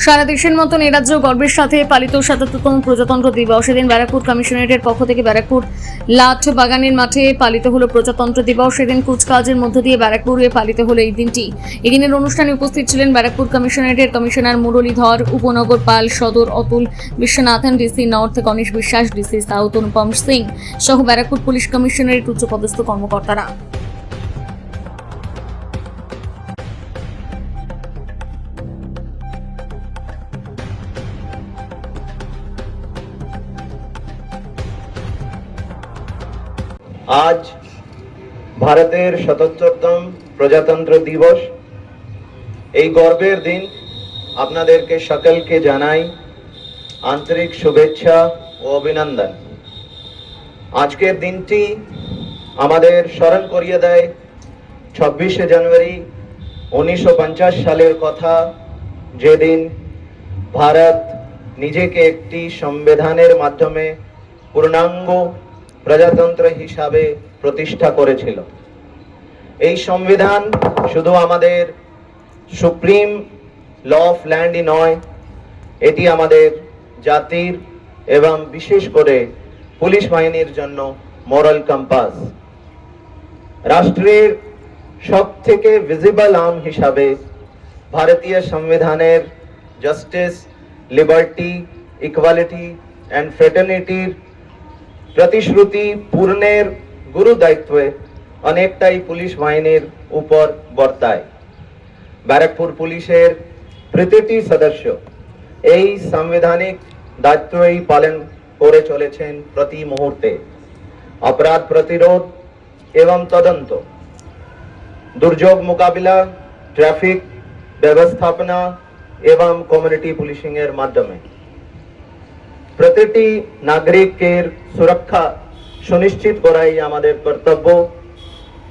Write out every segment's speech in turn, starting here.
সারা দেশের মতন এ রাজ্য গর্বের সাথে পালিত ৭৭তম প্রজাতন্ত্র দিবস। এদিন ব্যারাকপুর কমিশনারেটের পক্ষ থেকে ব্যারাকপুর লাট বাগানের মাঠে পালিত হলো প্রজাতন্ত্র দিবস। সেদিন কুচকাওয়াজের মধ্য দিয়ে ব্যারাকপুরে পালিত হলো এই দিনটি। এদিনের অনুষ্ঠানে উপস্থিত ছিলেন ব্যারাকপুর কমিশনারেটের কমিশনার মুরলীধর, উপনগর পাল, সদর অতুল বিশ্বনাথন, ডিসি নর্থ গণেশ বিশ্বাস, ডিসি সাউথ অনুপম সিং সহ ব্যারাকপুর পুলিশ কমিশনারেট উচ্চপদস্থ কর্মকর্তারা। আজ ভারতের ৭৭তম প্রজাতন্ত্র দিবস। এই গর্বের দিন আপনাদেরকে সকলকে জানাই আন্তরিক শুভেচ্ছা ও অভিনন্দন। আজকের দিনটি আমাদের স্মরণ করিয়ে দেয় ২৬শে জানুয়ারি ১৯৫০ সালের কথা, যেদিন ভারত নিজেকে একটি সংবিধানের মাধ্যমে পূর্ণাঙ্গ প্রজাতন্ত্র হিসাবে প্রতিষ্ঠা করেছিল। এই সংবিধান শুধু আমাদের সুপ্রিম ল অফ ল্যান্ডই নয়, এটি আমাদের জাতির এবং বিশেষ করে পুলিশ বাহিনীর জন্য মোরাল কম্পাস। রাষ্ট্রের সবথেকে ভিজিবল আর্ম হিসাবে ভারতীয় সংবিধানের জাস্টিস, লিবার্টি, ইকুয়ালিটি অ্যান্ড ফ্রেটার্নিটির প্রতিশ্রুতি পূর্ণের গুরু দায়িত্বে অনেকটাই পুলিশ বাহিনীর উপর বর্তায়। ব্যারাকপুর পুলিশের প্রতিটি সদস্য এই সাংবিধানিক দায়িত্বই পালন করে চলেছেন প্রতি মুহূর্তে। অপরাধ প্রতিরোধ এবং তদন্ত, দুর্যোগ মোকাবিলা, ট্রাফিক ব্যবস্থাপনা এবং কমিউনিটি পুলিশিং এর মাধ্যমে প্রতিটি নাগরিকের সুরক্ষা সুনিশ্চিত করাই আমাদের কর্তব্য।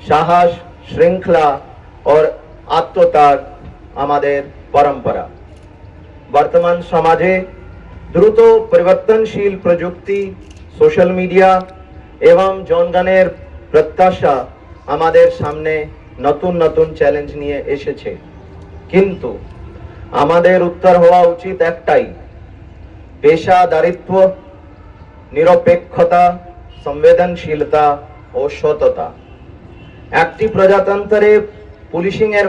সাহস, শৃঙ্খলা ও আত্মত্যাগ আমাদের পরম্পরা। বর্তমান সমাজে দ্রুত পরিবর্তনশীল প্রযুক্তি, সোশ্যাল মিডিয়া এবং জনগণের প্রত্যাশা আমাদের সামনে নতুন নতুন চ্যালেঞ্জ নিয়ে এসেছে, কিন্তু আমাদের উত্তর হওয়া উচিত একটাই: পেশাদারিত্ব, নিরপেক্ষতা, সংবেদনশীলতা ও সততা। একটি প্রজাতন্ত্রে পুলিশিং এর